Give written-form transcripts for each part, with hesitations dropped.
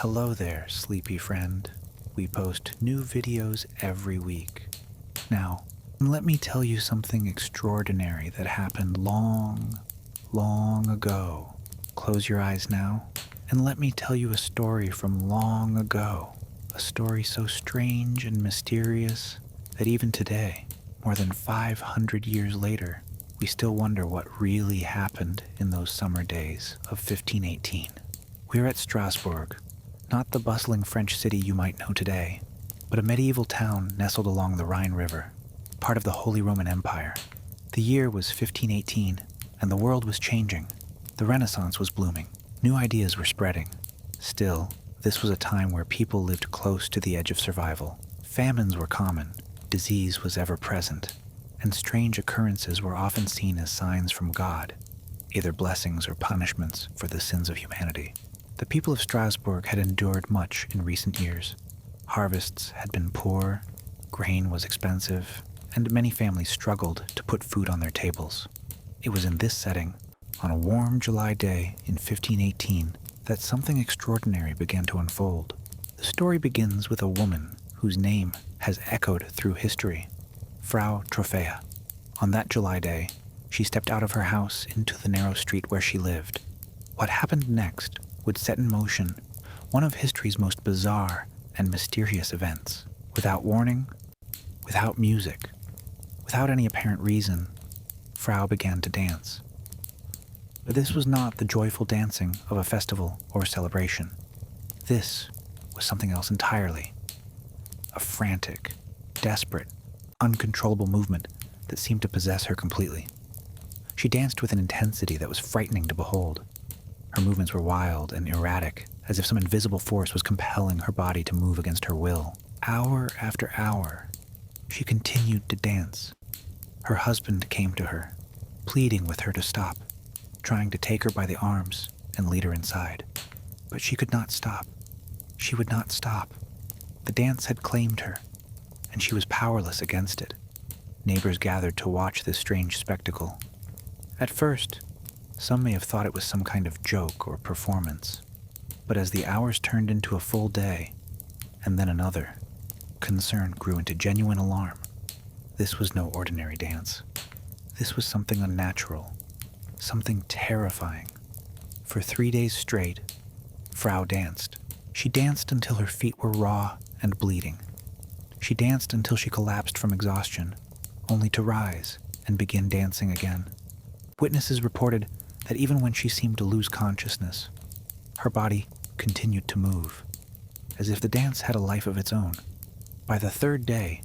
Hello there, sleepy friend. We post new videos every week. Now, let me tell you something extraordinary that happened long, long ago. Close your eyes now, and let me tell you a story from long ago. A story so strange and mysterious that even today, more than 500 years later, we still wonder what really happened in those summer days of 1518. We're at Strasbourg, not the bustling French city you might know today, but a medieval town nestled along the Rhine River, part of the Holy Roman Empire. The year was 1518, and the world was changing. The Renaissance was blooming. New ideas were spreading. Still, this was a time where people lived close to the edge of survival. Famines were common, disease was ever present, and strange occurrences were often seen as signs from God, either blessings or punishments for the sins of humanity. The people of Strasbourg had endured much in recent years. Harvests had been poor, grain was expensive, and many families struggled to put food on their tables. It was in this setting, on a warm July day in 1518, that something extraordinary began to unfold. The story begins with a woman whose name has echoed through history, Frau. On that July day, she stepped out of her house into the narrow street where she lived. What happened next would set in motion one of history's most bizarre and mysterious events. Without warning, without music, without any apparent reason, Frau began to dance. But this was not the joyful dancing of a festival or celebration. This was something else entirely. A frantic, desperate, uncontrollable movement that seemed to possess her completely. She danced with an intensity that was frightening to behold. Her movements were wild and erratic, as if some invisible force was compelling her body to move against her will. Hour after hour, she continued to dance. Her husband came to her, pleading with her to stop, trying to take her by the arms and lead her inside. But she could not stop. She would not stop. The dance had claimed her, and she was powerless against it. Neighbors gathered to watch this strange spectacle. At first, some may have thought it was some kind of joke or performance, but as the hours turned into a full day, and then another, concern grew into genuine alarm. This was no ordinary dance. This was something unnatural, something terrifying. For 3 days straight, Frau danced. She danced until her feet were raw and bleeding. She danced until she collapsed from exhaustion, only to rise and begin dancing again. Witnesses reported that even when she seemed to lose consciousness, her body continued to move, as if the dance had a life of its own. By the third day,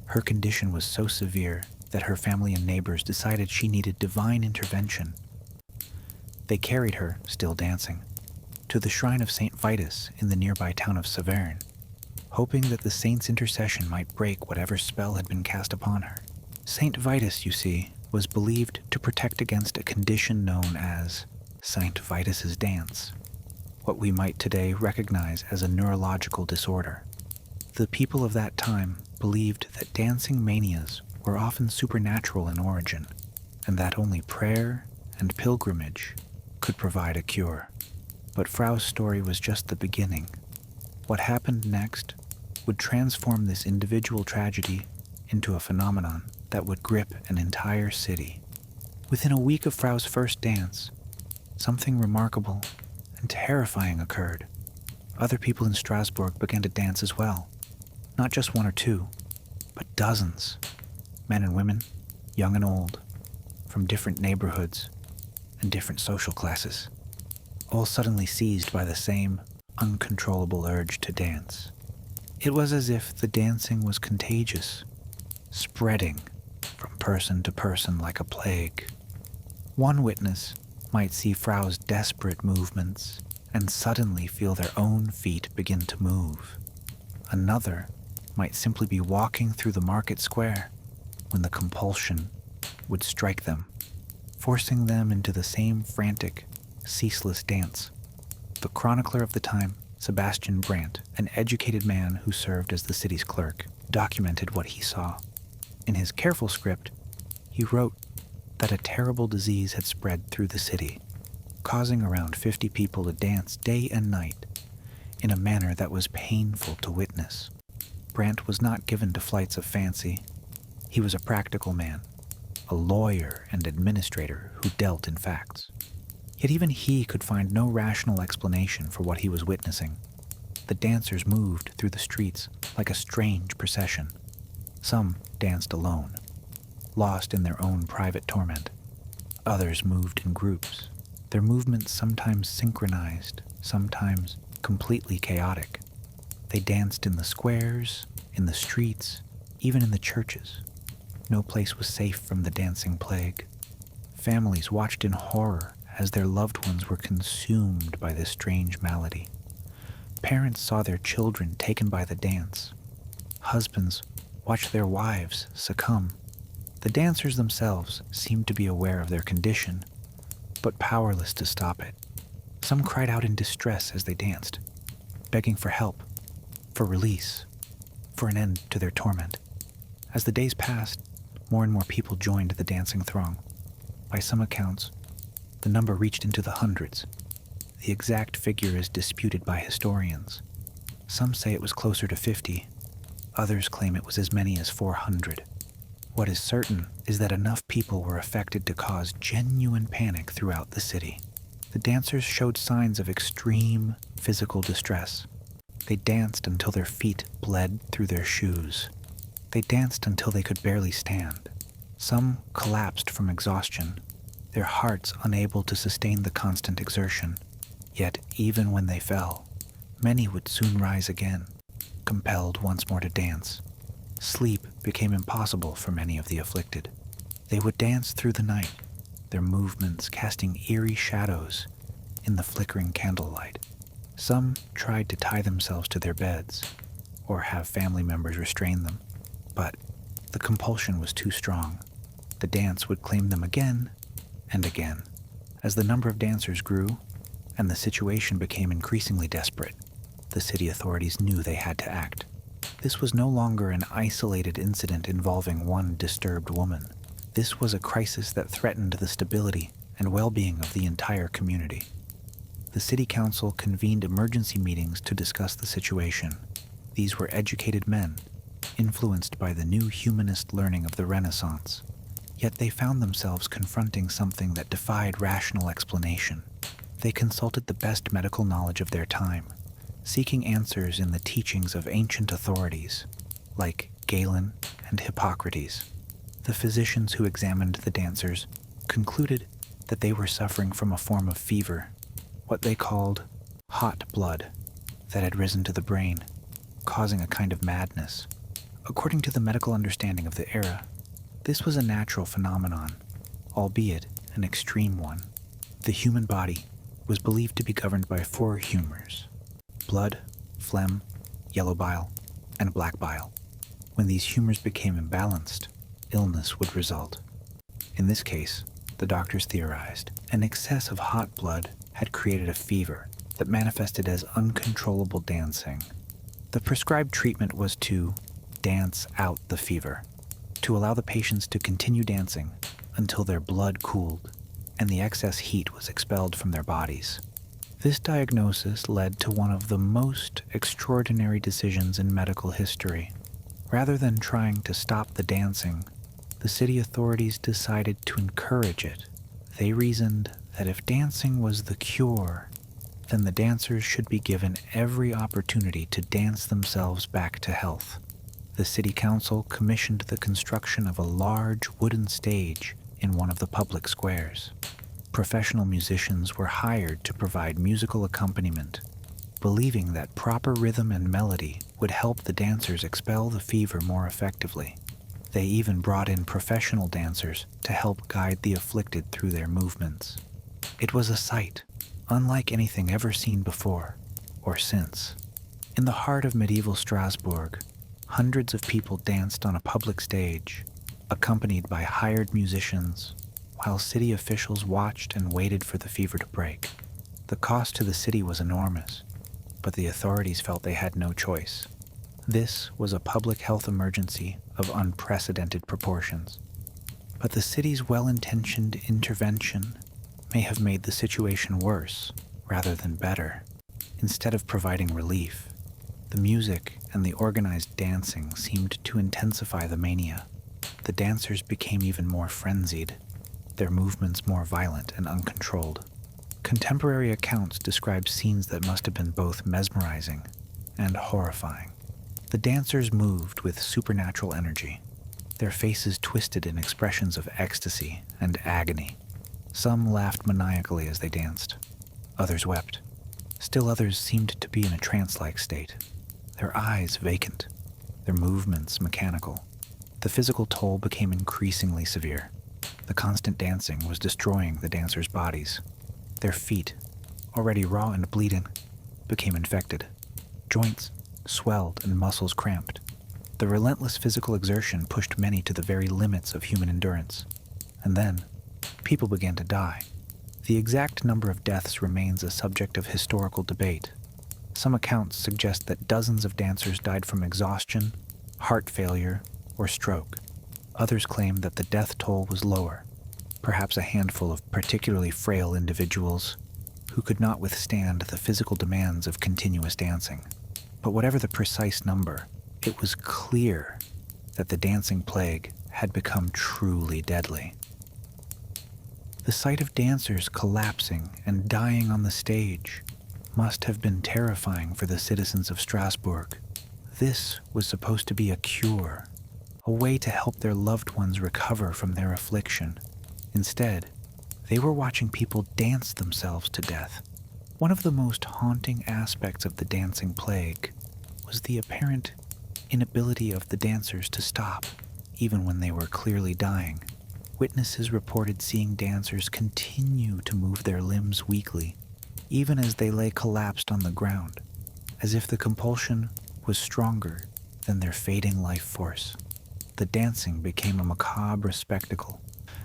her condition was so severe that her family and neighbors decided she needed divine intervention. They carried her, still dancing, to the shrine of St. Vitus in the nearby town of Saverne, hoping that the saint's intercession might break whatever spell had been cast upon her. St. Vitus, you see, was believed to protect against a condition known as St. Vitus's dance, what we might today recognize as a neurological disorder. The people of that time believed that dancing manias were often supernatural in origin, and that only prayer and pilgrimage could provide a cure. But Frau's story was just the beginning. What happened next would transform this individual tragedy into a phenomenon that would grip an entire city. Within a week of Frau's first dance, something remarkable and terrifying occurred. Other people in Strasbourg began to dance as well. Not just one or two, but dozens. Men and women, young and old, from different neighborhoods and different social classes, all suddenly seized by the same uncontrollable urge to dance. It was as if the dancing was contagious, spreading from person to person like a plague. One witness might see Frau's desperate movements and suddenly feel their own feet begin to move. Another might simply be walking through the market square when the compulsion would strike them, forcing them into the same frantic, ceaseless dance. The chronicler of the time, Sebastian Brandt, an educated man who served as the city's clerk, documented what he saw. In his careful script, he wrote that a terrible disease had spread through the city, causing around 50 people to dance day and night in a manner that was painful to witness. Brandt was not given to flights of fancy. He was a practical man, a lawyer and administrator who dealt in facts. Yet even he could find no rational explanation for what he was witnessing. The dancers moved through the streets like a strange procession. Some danced alone, lost in their own private torment. Others moved in groups, their movements sometimes synchronized, sometimes completely chaotic. They danced in the squares, in the streets, even in the churches. No place was safe from the dancing plague. Families watched in horror as their loved ones were consumed by this strange malady. Parents saw their children taken by the dance. Husbands watched their wives succumb. The dancers themselves seemed to be aware of their condition, but powerless to stop it. Some cried out in distress as they danced, begging for help, for release, for an end to their torment. As the days passed, more and more people joined the dancing throng. By some accounts, the number reached into the hundreds. The exact figure is disputed by historians. Some say it was closer to 50. Others claim it was as many as 400. What is certain is that enough people were affected to cause genuine panic throughout the city. The dancers showed signs of extreme physical distress. They danced until their feet bled through their shoes. They danced until they could barely stand. Some collapsed from exhaustion, their hearts unable to sustain the constant exertion. Yet even when they fell, many would soon rise again, compelled once more to dance. Sleep became impossible for many of the afflicted. They would dance through the night, their movements casting eerie shadows in the flickering candlelight. Some tried to tie themselves to their beds, or have family members restrain them, but the compulsion was too strong. The dance would claim them again and again. As the number of dancers grew, and the situation became increasingly desperate, the city authorities knew they had to act. This was no longer an isolated incident involving one disturbed woman. This was a crisis that threatened the stability and well-being of the entire community. The city council convened emergency meetings to discuss the situation. These were educated men, influenced by the new humanist learning of the Renaissance. Yet they found themselves confronting something that defied rational explanation. They consulted the best medical knowledge of their time, seeking answers in the teachings of ancient authorities, like Galen and Hippocrates. The physicians who examined the dancers concluded that they were suffering from a form of fever, what they called hot blood, that had risen to the brain, causing a kind of madness. According to the medical understanding of the era, this was a natural phenomenon, albeit an extreme one. The human body was believed to be governed by 4 humors: blood, phlegm, yellow bile, and black bile. When these humors became imbalanced, illness would result. In this case, the doctors theorized, an excess of hot blood had created a fever that manifested as uncontrollable dancing. The prescribed treatment was to dance out the fever, to allow the patients to continue dancing until their blood cooled and the excess heat was expelled from their bodies. This diagnosis led to one of the most extraordinary decisions in medical history. Rather than trying to stop the dancing, the city authorities decided to encourage it. They reasoned that if dancing was the cure, then the dancers should be given every opportunity to dance themselves back to health. The city council commissioned the construction of a large wooden stage in one of the public squares. Professional musicians were hired to provide musical accompaniment, believing that proper rhythm and melody would help the dancers expel the fever more effectively. They even brought in professional dancers to help guide the afflicted through their movements. It was a sight unlike anything ever seen before or since. In the heart of medieval Strasbourg, hundreds of people danced on a public stage, accompanied by hired musicians, while city officials watched and waited for the fever to break. The cost to the city was enormous, but the authorities felt they had no choice. This was a public health emergency of unprecedented proportions. But the city's well-intentioned intervention may have made the situation worse rather than better. Instead of providing relief, the music and the organized dancing seemed to intensify the mania. The dancers became even more frenzied, their movements more violent and uncontrolled. Contemporary accounts describe scenes that must have been both mesmerizing and horrifying. The dancers moved with supernatural energy, their faces twisted in expressions of ecstasy and agony. Some laughed maniacally as they danced. Others wept. Still others seemed to be in a trance-like state, their eyes vacant, their movements mechanical. The physical toll became increasingly severe. The constant dancing was destroying the dancers' bodies. Their feet, already raw and bleeding, became infected. Joints swelled and muscles cramped. The relentless physical exertion pushed many to the very limits of human endurance. And then, people began to die. The exact number of deaths remains a subject of historical debate. Some accounts suggest that dozens of dancers died from exhaustion, heart failure, or stroke. Others claim that the death toll was lower, perhaps a handful of particularly frail individuals who could not withstand the physical demands of continuous dancing. But whatever the precise number, it was clear that the dancing plague had become truly deadly. The sight of dancers collapsing and dying on the stage must have been terrifying for the citizens of Strasbourg. This was supposed to be a cure, a way to help their loved ones recover from their affliction. Instead, they were watching people dance themselves to death. One of the most haunting aspects of the dancing plague was the apparent inability of the dancers to stop, even when they were clearly dying. Witnesses reported seeing dancers continue to move their limbs weakly, even as they lay collapsed on the ground, as if the compulsion was stronger than their fading life force. The dancing became a macabre spectacle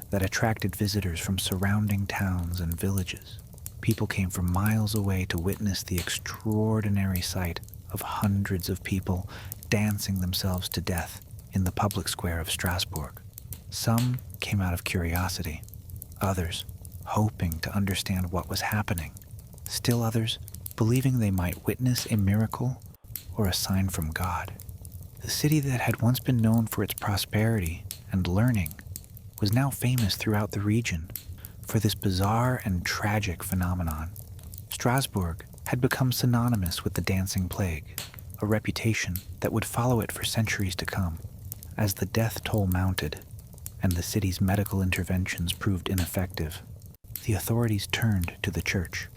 that attracted visitors from surrounding towns and villages. People came from miles away to witness the extraordinary sight of hundreds of people dancing themselves to death in the public square of Strasbourg. Some came out of curiosity, others hoping to understand what was happening, still others believing they might witness a miracle or a sign from God. The city that had once been known for its prosperity and learning was now famous throughout the region for this bizarre and tragic phenomenon. Strasbourg had become synonymous with the dancing plague, a reputation that would follow it for centuries to come. As the death toll mounted and the city's medical interventions proved ineffective, the authorities turned to the church.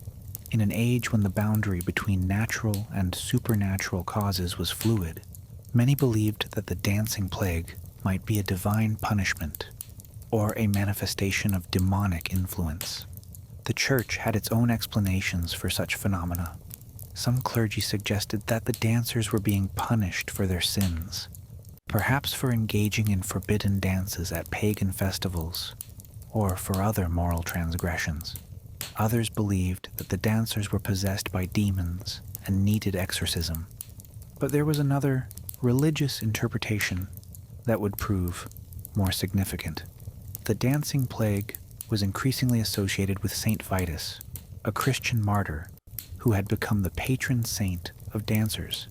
In an age when the boundary between natural and supernatural causes was fluid, many believed that the dancing plague might be a divine punishment or a manifestation of demonic influence. The church had its own explanations for such phenomena. Some clergy suggested that the dancers were being punished for their sins, perhaps for engaging in forbidden dances at pagan festivals, or for other moral transgressions. Others believed that the dancers were possessed by demons and needed exorcism. But there was another, religious interpretation that would prove more significant. The dancing plague was increasingly associated with Saint Vitus, a Christian martyr who had become the patron saint of dancers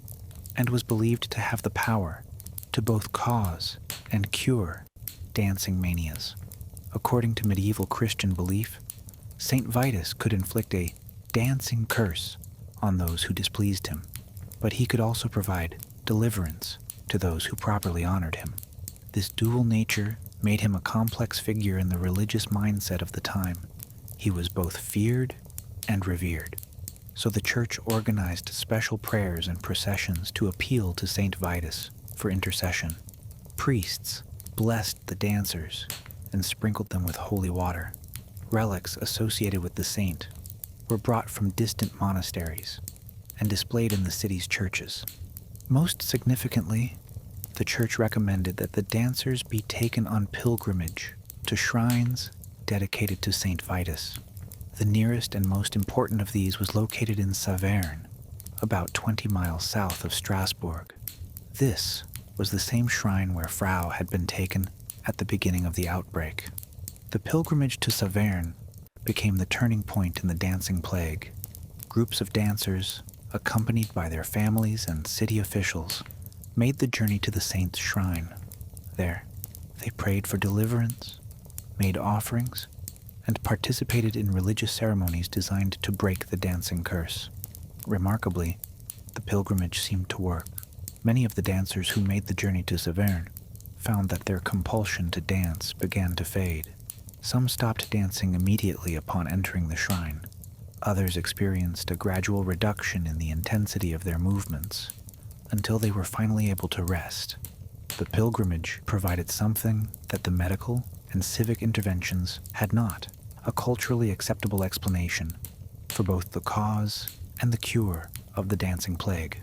and was believed to have the power to both cause and cure dancing manias. According to medieval Christian belief, Saint Vitus could inflict a dancing curse on those who displeased him, but he could also provide deliverance to those who properly honored him. This dual nature made him a complex figure in the religious mindset of the time. He was both feared and revered. So the church organized special prayers and processions to appeal to Saint Vitus for intercession. Priests blessed the dancers and sprinkled them with holy water. Relics associated with the saint were brought from distant monasteries and displayed in the city's churches. Most significantly, the church recommended that the dancers be taken on pilgrimage to shrines dedicated to Saint Vitus. The nearest and most important of these was located in Saverne, about 20 miles south of Strasbourg. This was the same shrine where Frau had been taken at the beginning of the outbreak. The pilgrimage to Saverne became the turning point in the dancing plague. Groups of dancers, accompanied by their families and city officials, made the journey to the saint's shrine. There, they prayed for deliverance, made offerings, and participated in religious ceremonies designed to break the dancing curse. Remarkably, the pilgrimage seemed to work. Many of the dancers who made the journey to Saverne found that their compulsion to dance began to fade. Some stopped dancing immediately upon entering the shrine. Others experienced a gradual reduction in the intensity of their movements until they were finally able to rest. The pilgrimage provided something that the medical and civic interventions had not: a culturally acceptable explanation for both the cause and the cure of the dancing plague.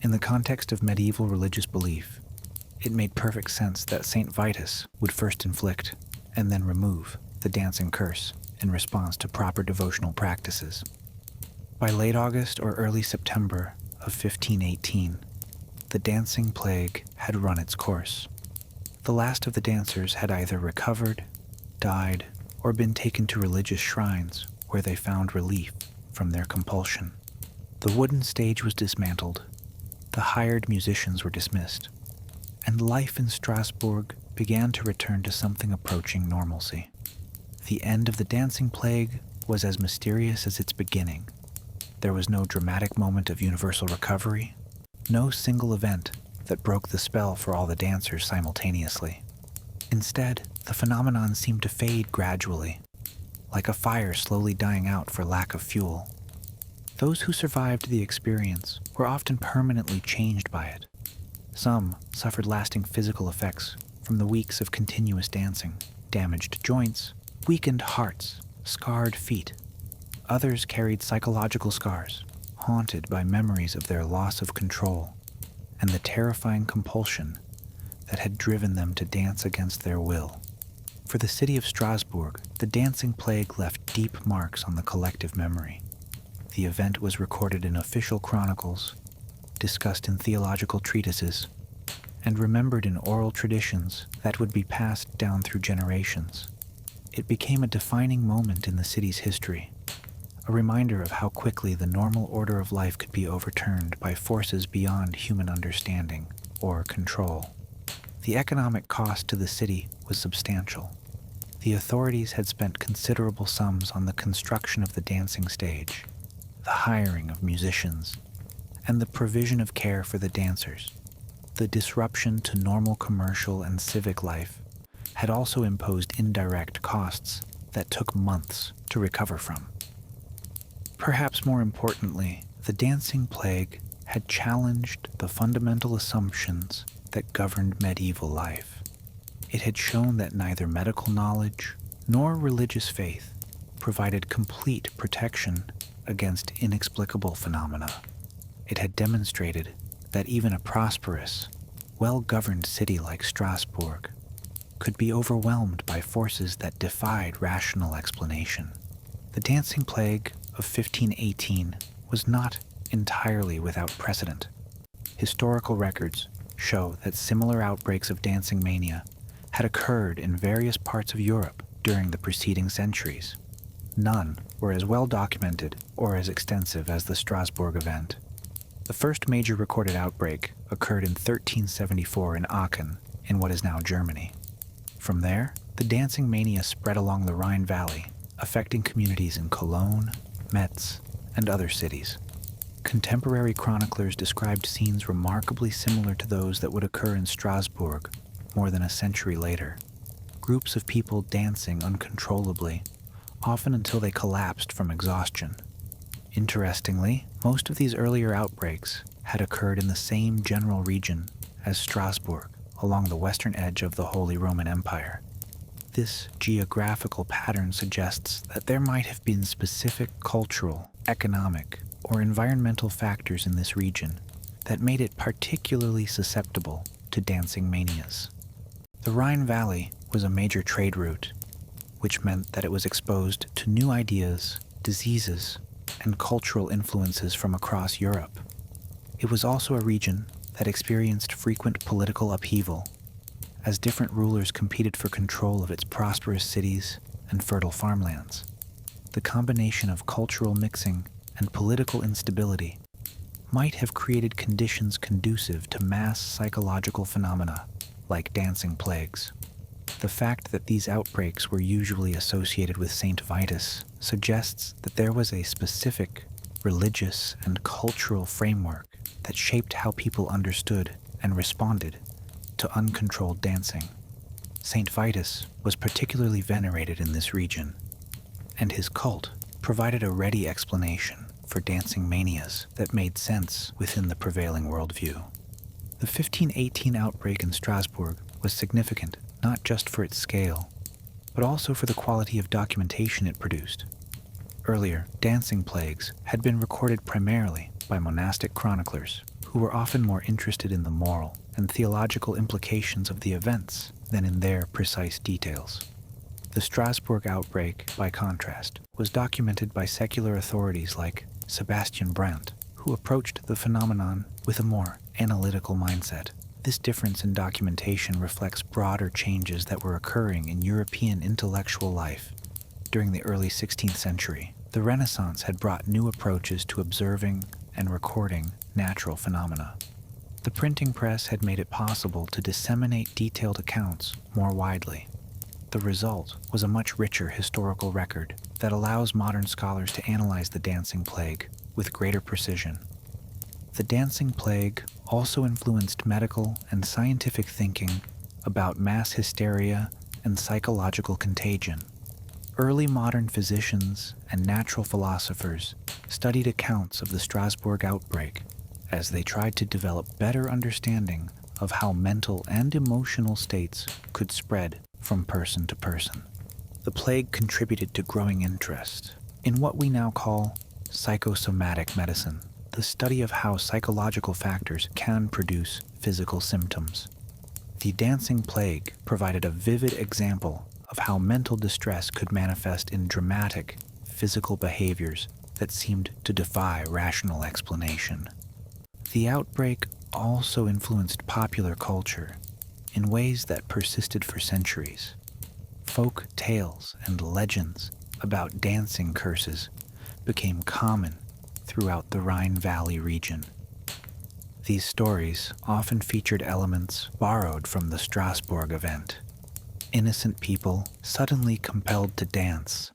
In the context of medieval religious belief, it made perfect sense that Saint Vitus would first inflict and then remove the dancing curse in response to proper devotional practices. By late August or early September of 1518, the dancing plague had run its course. The last of the dancers had either recovered, died, or been taken to religious shrines where they found relief from their compulsion. The wooden stage was dismantled, the hired musicians were dismissed, and life in Strasbourg began to return to something approaching normalcy. The end of the dancing plague was as mysterious as its beginning. There was no dramatic moment of universal recovery, no single event that broke the spell for all the dancers simultaneously. Instead, the phenomenon seemed to fade gradually, like a fire slowly dying out for lack of fuel. Those who survived the experience were often permanently changed by it. Some suffered lasting physical effects from the weeks of continuous dancing: damaged joints, weakened hearts, scarred feet. Others carried psychological scars, haunted by memories of their loss of control and the terrifying compulsion that had driven them to dance against their will. For the city of Strasbourg, the dancing plague left deep marks on the collective memory. The event was recorded in official chronicles, discussed in theological treatises, and remembered in oral traditions that would be passed down through generations. It became a defining moment in the city's history, a reminder of how quickly the normal order of life could be overturned by forces beyond human understanding or control. The economic cost to the city was substantial. The authorities had spent considerable sums on the construction of the dancing stage, the hiring of musicians, and the provision of care for the dancers. The disruption to normal commercial and civic life had also imposed indirect costs that took months to recover from. Perhaps more importantly, the dancing plague had challenged the fundamental assumptions that governed medieval life. It had shown that neither medical knowledge nor religious faith provided complete protection against inexplicable phenomena. It had demonstrated that even a prosperous, well-governed city like Strasbourg could be overwhelmed by forces that defied rational explanation. The dancing plague of 1518 was not entirely without precedent. Historical records show that similar outbreaks of dancing mania had occurred in various parts of Europe during the preceding centuries. None were as well documented or as extensive as the Strasbourg event. The first major recorded outbreak occurred in 1374 in Aachen, in what is now Germany. From there, the dancing mania spread along the Rhine Valley, affecting communities in Cologne, Metz, and other cities. Contemporary chroniclers described scenes remarkably similar to those that would occur in Strasbourg more than a century later. Groups of people dancing uncontrollably, often until they collapsed from exhaustion. Interestingly, most of these earlier outbreaks had occurred in the same general region as Strasbourg, along the western edge of the Holy Roman Empire. This geographical pattern suggests that there might have been specific cultural, economic, or environmental factors in this region that made it particularly susceptible to dancing manias. The Rhine Valley was a major trade route, which meant that it was exposed to new ideas, diseases, and cultural influences from across Europe. It was also a region that experienced frequent political upheaval, as different rulers competed for control of its prosperous cities and fertile farmlands. The combination of cultural mixing and political instability might have created conditions conducive to mass psychological phenomena like dancing plagues. The fact that these outbreaks were usually associated with Saint Vitus suggests that there was a specific religious and cultural framework that shaped how people understood and responded to uncontrolled dancing. Saint Vitus was particularly venerated in this region, and his cult provided a ready explanation for dancing manias that made sense within the prevailing worldview. The 1518 outbreak in Strasbourg was significant not just for its scale, but also for the quality of documentation it produced. Earlier, dancing plagues had been recorded primarily by monastic chroniclers, who were often more interested in the moral and theological implications of the events than in their precise details. The Strasbourg outbreak, by contrast, was documented by secular authorities like Sebastian Brandt, who approached the phenomenon with a more analytical mindset. This difference in documentation reflects broader changes that were occurring in European intellectual life. During the early 16th century, the Renaissance had brought new approaches to observing and recording natural phenomena. The printing press had made it possible to disseminate detailed accounts more widely. The result was a much richer historical record that allows modern scholars to analyze the dancing plague with greater precision. The dancing plague also influenced medical and scientific thinking about mass hysteria and psychological contagion. Early modern physicians and natural philosophers studied accounts of the Strasbourg outbreak as they tried to develop better understanding of how mental and emotional states could spread from person to person. The plague contributed to growing interest in what we now call psychosomatic medicine, the study of how psychological factors can produce physical symptoms. The dancing plague provided a vivid example of how mental distress could manifest in dramatic, physical behaviors that seemed to defy rational explanation. The outbreak also influenced popular culture in ways that persisted for centuries. Folk tales and legends about dancing curses became common throughout the Rhine Valley region. These stories often featured elements borrowed from the Strasbourg event. Innocent people suddenly compelled to dance,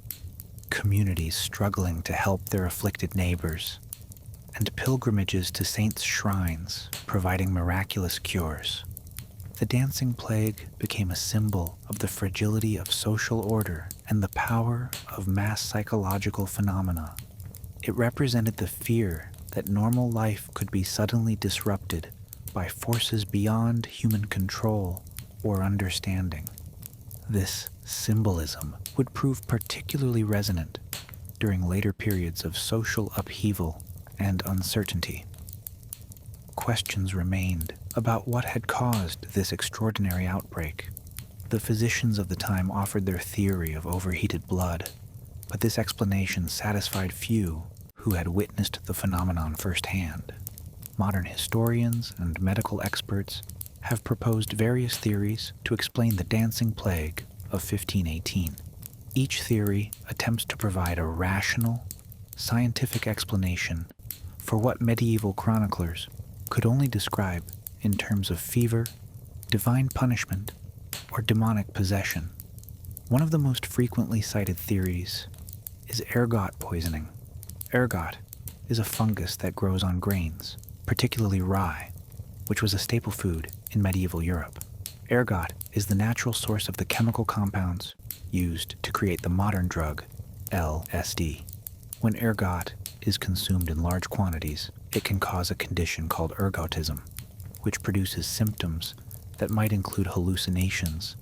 communities struggling to help their afflicted neighbors, and pilgrimages to saints' shrines providing miraculous cures. The dancing plague became a symbol of the fragility of social order and the power of mass psychological phenomena. It represented the fear that normal life could be suddenly disrupted by forces beyond human control or understanding. This symbolism would prove particularly resonant during later periods of social upheaval and uncertainty. Questions remained about what had caused this extraordinary outbreak. The physicians of the time offered their theory of overheated blood, but this explanation satisfied few who had witnessed the phenomenon firsthand. Modern historians and medical experts have proposed various theories to explain the dancing plague of 1518. Each theory attempts to provide a rational, scientific explanation for what medieval chroniclers could only describe in terms of fever, divine punishment, or demonic possession. One of the most frequently cited theories is ergot poisoning. Ergot is a fungus that grows on grains, particularly rye, which was a staple food in medieval Europe. Ergot is the natural source of the chemical compounds used to create the modern drug LSD. When ergot is consumed in large quantities, it can cause a condition called ergotism, which produces symptoms that might include hallucinations,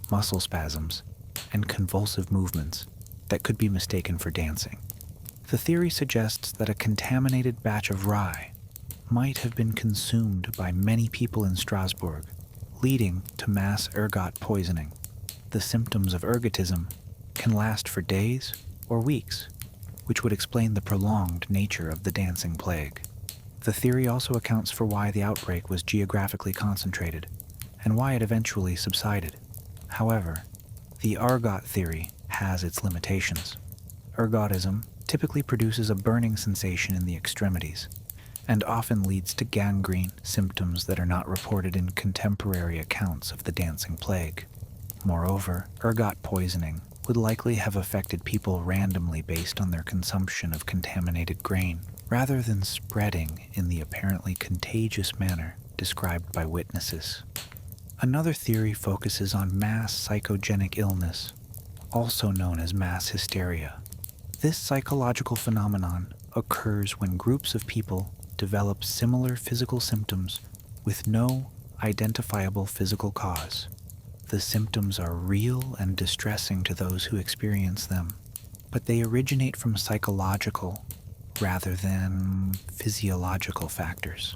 muscle spasms, and convulsive movements that could be mistaken for dancing. The theory suggests that a contaminated batch of rye might have been consumed by many people in Strasbourg, leading to mass ergot poisoning. The symptoms of ergotism can last for days or weeks, which would explain the prolonged nature of the dancing plague. The theory also accounts for why the outbreak was geographically concentrated and why it eventually subsided. However, the ergot theory has its limitations. Ergotism typically produces a burning sensation in the extremities, and often leads to gangrene, symptoms that are not reported in contemporary accounts of the dancing plague. Moreover, ergot poisoning would likely have affected people randomly based on their consumption of contaminated grain, rather than spreading in the apparently contagious manner described by witnesses. Another theory focuses on mass psychogenic illness, also known as mass hysteria. This psychological phenomenon occurs when groups of people develop similar physical symptoms with no identifiable physical cause. The symptoms are real and distressing to those who experience them, but they originate from psychological rather than physiological factors.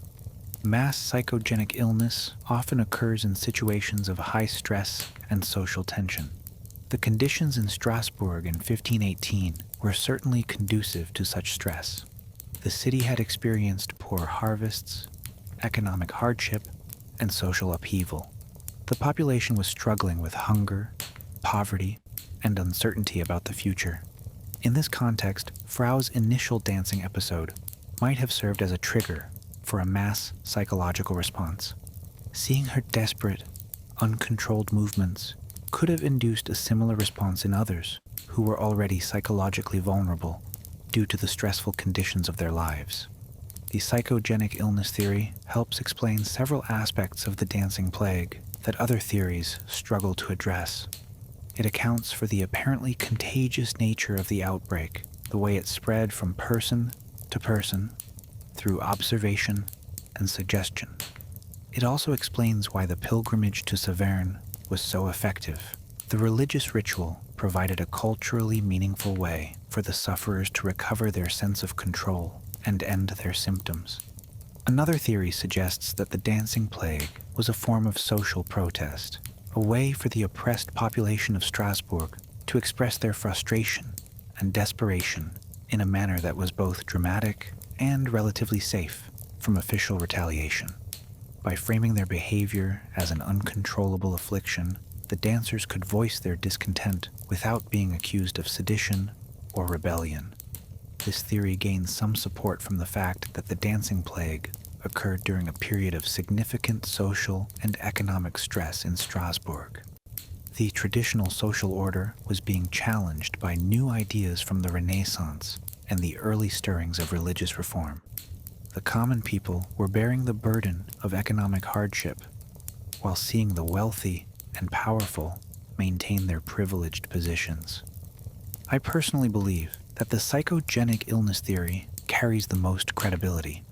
Mass psychogenic illness often occurs in situations of high stress and social tension. The conditions in Strasbourg in 1518 were certainly conducive to such stress. The city had experienced poor harvests, economic hardship, and social upheaval. The population was struggling with hunger, poverty, and uncertainty about the future. In this context, Frau's initial dancing episode might have served as a trigger for a mass psychological response. Seeing her desperate, uncontrolled movements could have induced a similar response in others who were already psychologically vulnerable due to the stressful conditions of their lives. The psychogenic illness theory helps explain several aspects of the dancing plague that other theories struggle to address. It accounts for the apparently contagious nature of the outbreak, the way it spread from person to person through observation and suggestion. It also explains why the pilgrimage to Saverne was so effective. The religious ritual provided a culturally meaningful way for the sufferers to recover their sense of control and end their symptoms. Another theory suggests that the dancing plague was a form of social protest, a way for the oppressed population of Strasbourg to express their frustration and desperation in a manner that was both dramatic and relatively safe from official retaliation. By framing their behavior as an uncontrollable affliction, the dancers could voice their discontent without being accused of sedition or rebellion. This theory gains some support from the fact that the dancing plague occurred during a period of significant social and economic stress in Strasbourg. The traditional social order was being challenged by new ideas from the Renaissance and the early stirrings of religious reform. The common people were bearing the burden of economic hardship, while seeing the wealthy and powerful maintain their privileged positions. I personally believe that the psychogenic illness theory carries the most credibility.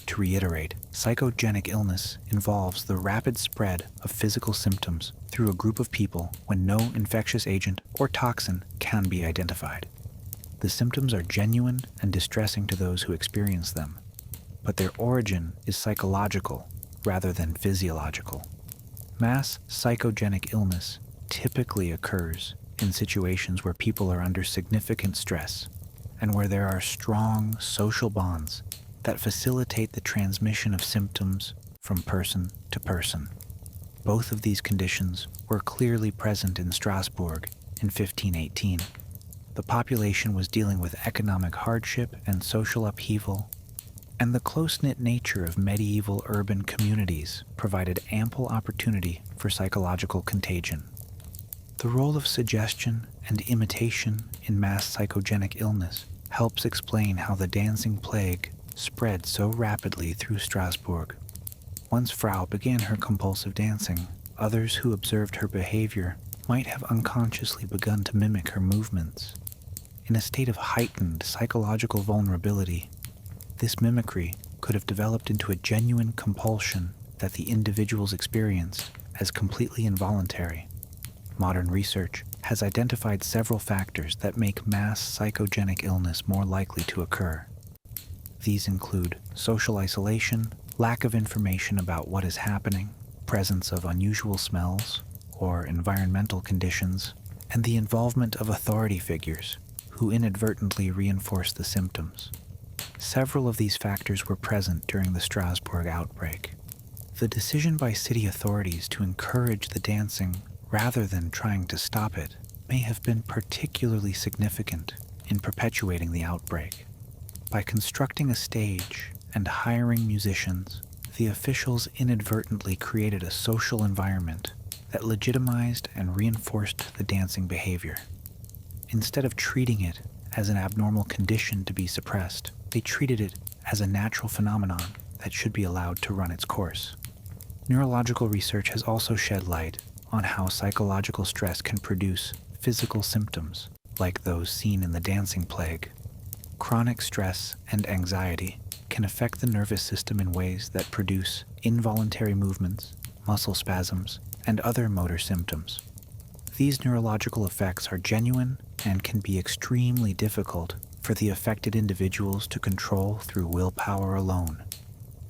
To reiterate, psychogenic illness involves the rapid spread of physical symptoms through a group of people when no infectious agent or toxin can be identified. The symptoms are genuine and distressing to those who experience them, but their origin is psychological rather than physiological. Mass psychogenic illness typically occurs in situations where people are under significant stress and where there are strong social bonds that facilitate the transmission of symptoms from person to person. Both of these conditions were clearly present in Strasbourg in 1518. The population was dealing with economic hardship and social upheaval, and the close-knit nature of medieval urban communities provided ample opportunity for psychological contagion. The role of suggestion and imitation in mass psychogenic illness helps explain how the dancing plague spread so rapidly through Strasbourg. Once Frau began her compulsive dancing, others who observed her behavior might have unconsciously begun to mimic her movements. In a state of heightened psychological vulnerability, this mimicry could have developed into a genuine compulsion that the individuals experienced as completely involuntary. Modern research has identified several factors that make mass psychogenic illness more likely to occur. These include social isolation, lack of information about what is happening, presence of unusual smells or environmental conditions, and the involvement of authority figures who inadvertently reinforce the symptoms. Several of these factors were present during the Strasbourg outbreak. The decision by city authorities to encourage the dancing rather than trying to stop it may have been particularly significant in perpetuating the outbreak. By constructing a stage and hiring musicians, the officials inadvertently created a social environment that legitimized and reinforced the dancing behavior. Instead of treating it as an abnormal condition to be suppressed, they treated it as a natural phenomenon that should be allowed to run its course. Neurological research has also shed light on how psychological stress can produce physical symptoms, like those seen in the dancing plague. Chronic stress and anxiety can affect the nervous system in ways that produce involuntary movements, muscle spasms, and other motor symptoms. These neurological effects are genuine and can be extremely difficult for the affected individuals to control through willpower alone.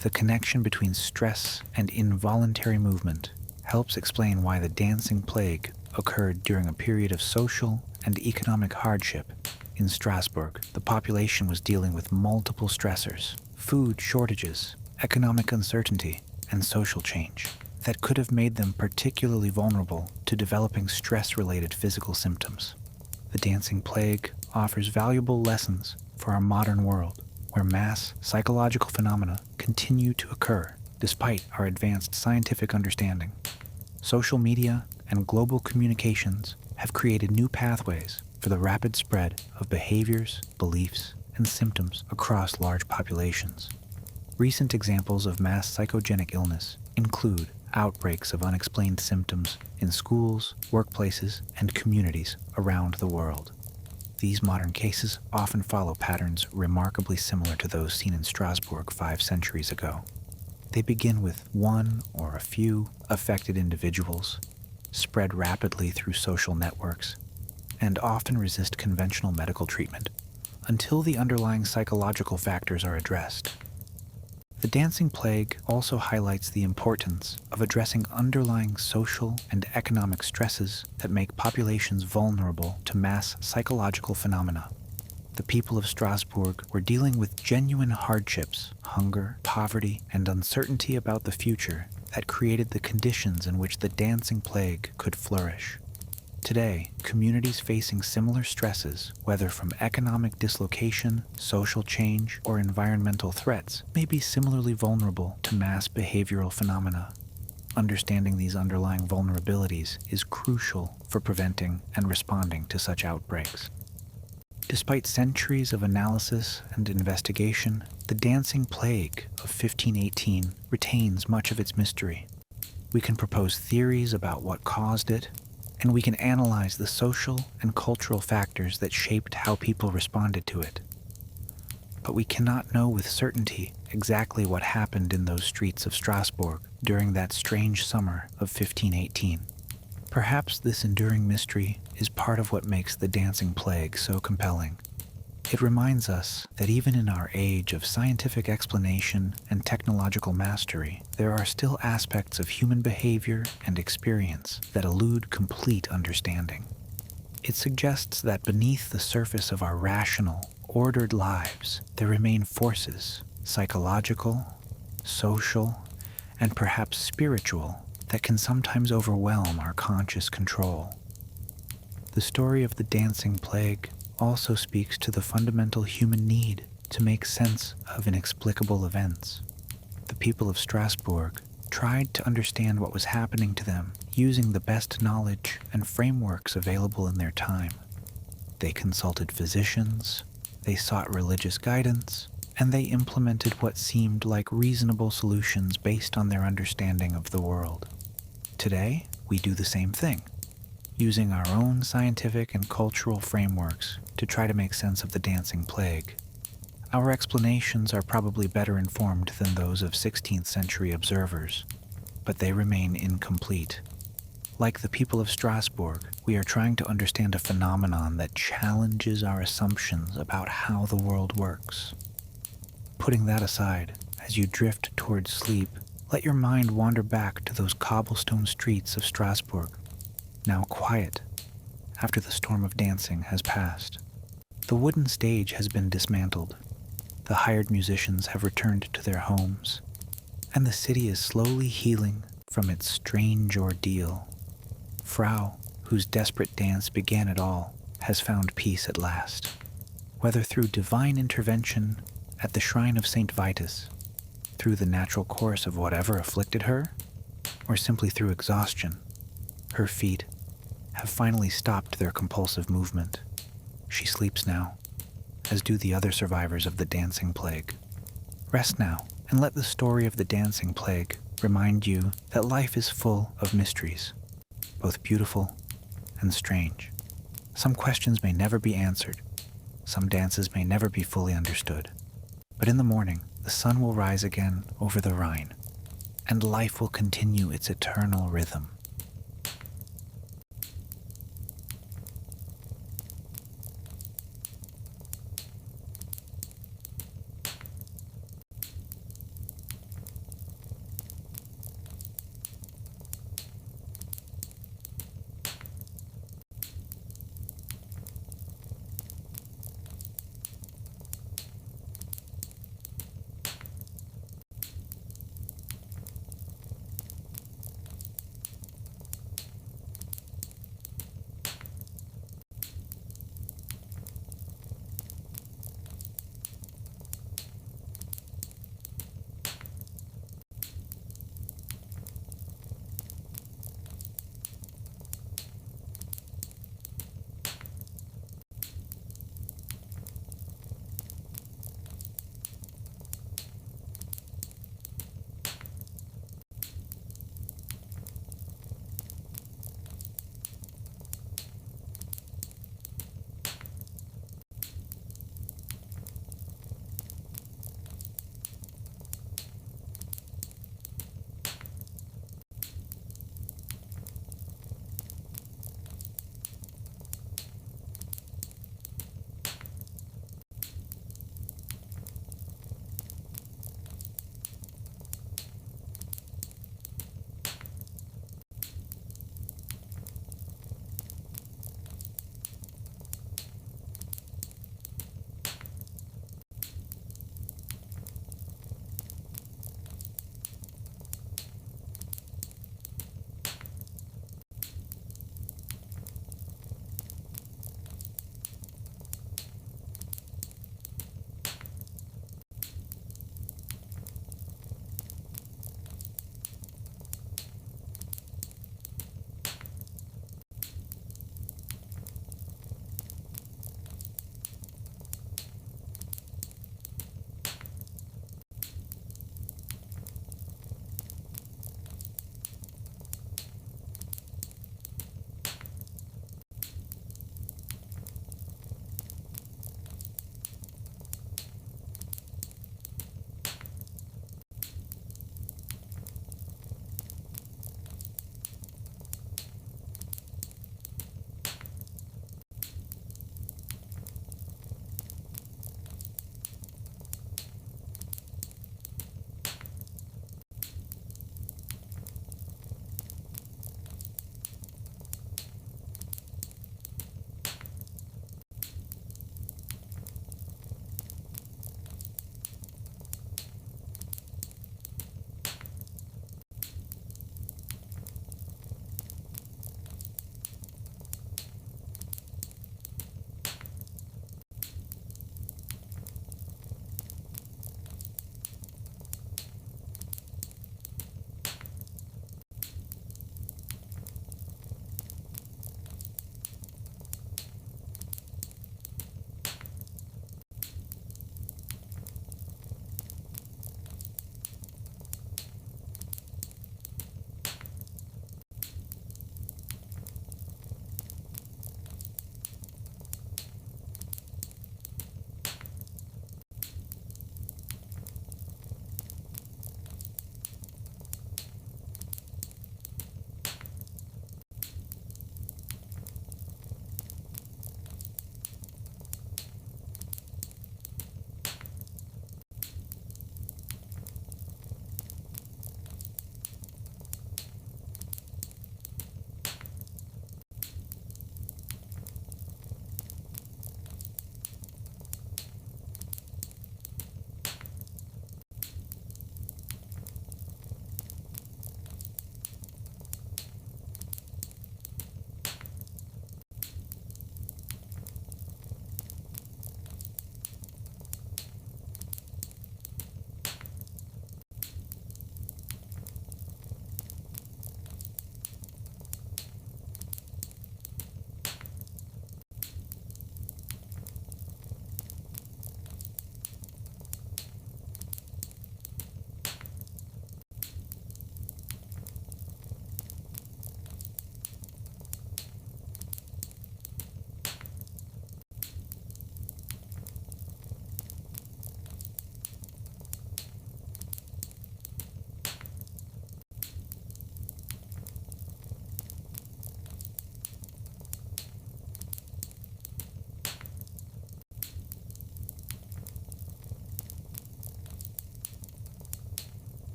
The connection between stress and involuntary movement helps explain why the dancing plague occurred during a period of social and economic hardship. In Strasbourg, the population was dealing with multiple stressors, food shortages, economic uncertainty, and social change that could have made them particularly vulnerable to developing stress-related physical symptoms. The dancing plague offers valuable lessons for our modern world, where mass psychological phenomena continue to occur despite our advanced scientific understanding. Social media and global communications have created new pathways for the rapid spread of behaviors, beliefs, and symptoms across large populations. Recent examples of mass psychogenic illness include outbreaks of unexplained symptoms in schools, workplaces, and communities around the world. These modern cases often follow patterns remarkably similar to those seen in Strasbourg 5 centuries ago. They begin with one or a few affected individuals, spread rapidly through social networks, and often resist conventional medical treatment until the underlying psychological factors are addressed. The dancing plague also highlights the importance of addressing underlying social and economic stresses that make populations vulnerable to mass psychological phenomena. The people of Strasbourg were dealing with genuine hardships, hunger, poverty, and uncertainty about the future that created the conditions in which the dancing plague could flourish. Today, communities facing similar stresses, whether from economic dislocation, social change, or environmental threats, may be similarly vulnerable to mass behavioral phenomena. Understanding these underlying vulnerabilities is crucial for preventing and responding to such outbreaks. Despite centuries of analysis and investigation, the dancing plague of 1518 retains much of its mystery. We can propose theories about what caused it, and we can analyze the social and cultural factors that shaped how people responded to it. But we cannot know with certainty exactly what happened in those streets of Strasbourg during that strange summer of 1518. Perhaps this enduring mystery is part of what makes the dancing plague so compelling. It reminds us that even in our age of scientific explanation and technological mastery, there are still aspects of human behavior and experience that elude complete understanding. It suggests that beneath the surface of our rational, ordered lives, there remain forces, psychological, social, and perhaps spiritual, that can sometimes overwhelm our conscious control. The story of the dancing plague also speaks to the fundamental human need to make sense of inexplicable events. The people of Strasbourg tried to understand what was happening to them using the best knowledge and frameworks available in their time. They consulted physicians, they sought religious guidance, and they implemented what seemed like reasonable solutions based on their understanding of the world. Today, we do the same thing, using our own scientific and cultural frameworks to try to make sense of the dancing plague. Our explanations are probably better informed than those of 16th century observers, but they remain incomplete. Like the people of Strasbourg, we are trying to understand a phenomenon that challenges our assumptions about how the world works. Putting that aside, as you drift towards sleep, let your mind wander back to those cobblestone streets of Strasbourg, now quiet after the storm of dancing has passed. The wooden stage has been dismantled, the hired musicians have returned to their homes, and the city is slowly healing from its strange ordeal. Frau, whose desperate dance began it all, has found peace at last. whether through divine intervention at the shrine of Saint Vitus, through the natural course of whatever afflicted her, or simply through exhaustion, her feet have finally stopped their compulsive movement. She sleeps now, as do the other survivors of the dancing plague. Rest now, and let the story of the dancing plague remind you that life is full of mysteries, both beautiful and strange. Some questions may never be answered, some dances may never be fully understood. But in the morning, the sun will rise again over the Rhine, and life will continue its eternal rhythm.